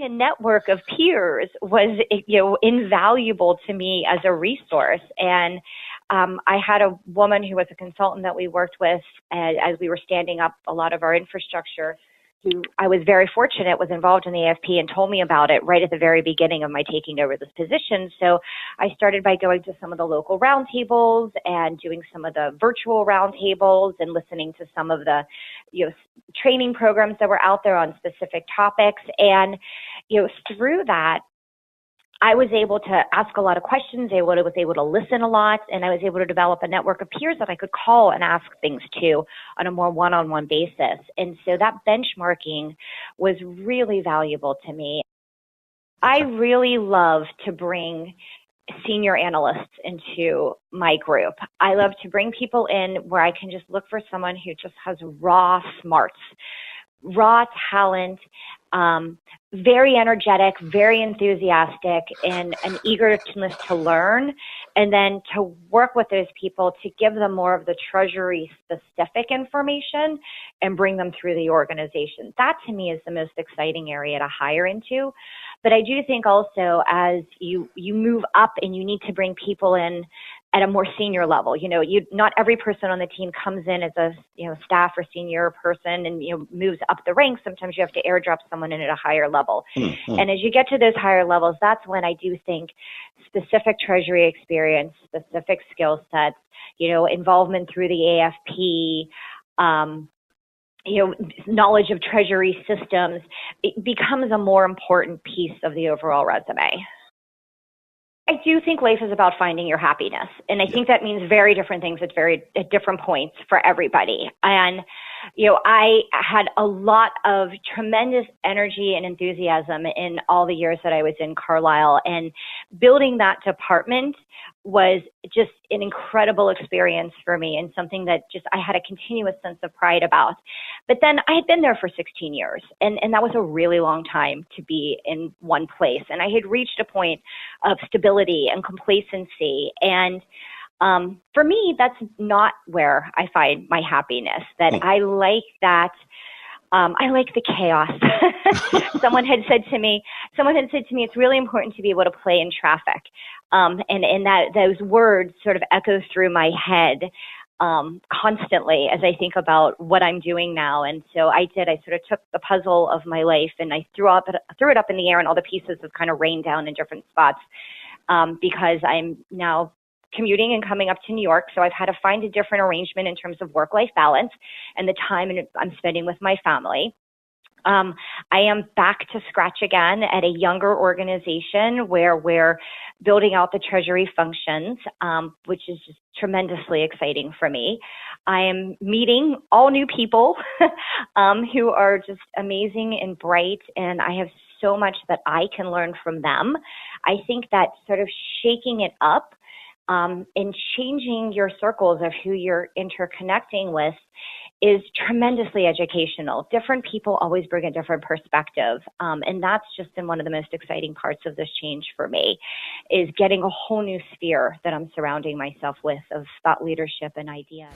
having a network of peers was, invaluable to me as a resource. And I had a woman who was a consultant that we worked with as we were standing up a lot of our infrastructure, who I was very fortunate was involved in the AFP and told me about it right at the very beginning of my taking over this position. So I started by going to some of the local roundtables and doing some of the virtual roundtables and listening to some of the, training programs that were out there on specific topics. And, through that, I was able to ask a lot of questions. I was able to listen a lot, and I was able to develop a network of peers that I could call and ask things to on a more one-on-one basis. And so that benchmarking was really valuable to me. I really love to bring senior analysts into my group. I love to bring people in where I can just look for someone who just has raw smarts, raw talent, very energetic, very enthusiastic, and an eagerness to learn, and then to work with those people to give them more of the Treasury specific information and bring them through the organization. That to me is the most exciting area to hire into. But I do think also as you move up and you need to bring people in at a more senior level, not every person on the team comes in as a staff or senior person and moves up the ranks. Sometimes you have to airdrop someone in at a higher level. Mm-hmm. And as you get to those higher levels, that's when I do think specific Treasury experience, specific skill sets, involvement through the AFP, knowledge of Treasury systems, it becomes a more important piece of the overall resume. I do think life is about finding your happiness. And I think that means very different things at different points for everybody. And, I had a lot of tremendous energy and enthusiasm in all the years that I was in Carlisle, and building that department was just an incredible experience for me and something that I had a continuous sense of pride about. But then I had been there for 16 years and that was a really long time to be in one place. And I had reached a point of stability and complacency. And for me, that's not where I find my happiness. That I like that. I like the chaos. Someone had said to me, it's really important to be able to play in traffic. And that those words sort of echo through my head constantly as I think about what I'm doing now. And so I sort of took the puzzle of my life and I threw it up in the air, and all the pieces have kind of rained down in different spots because I'm now commuting and coming up to New York. So I've had to find a different arrangement in terms of work-life balance and the time I'm spending with my family. I am back to scratch again at a younger organization where we're building out the Treasury functions, which is just tremendously exciting for me. I am meeting all new people who are just amazing and bright, and I have so much that I can learn from them. I think that sort of shaking it up and changing your circles of who you're interconnecting with is tremendously educational. Different people always bring a different perspective. And that's just been one of the most exciting parts of this change for me, is getting a whole new sphere that I'm surrounding myself with of thought leadership and ideas.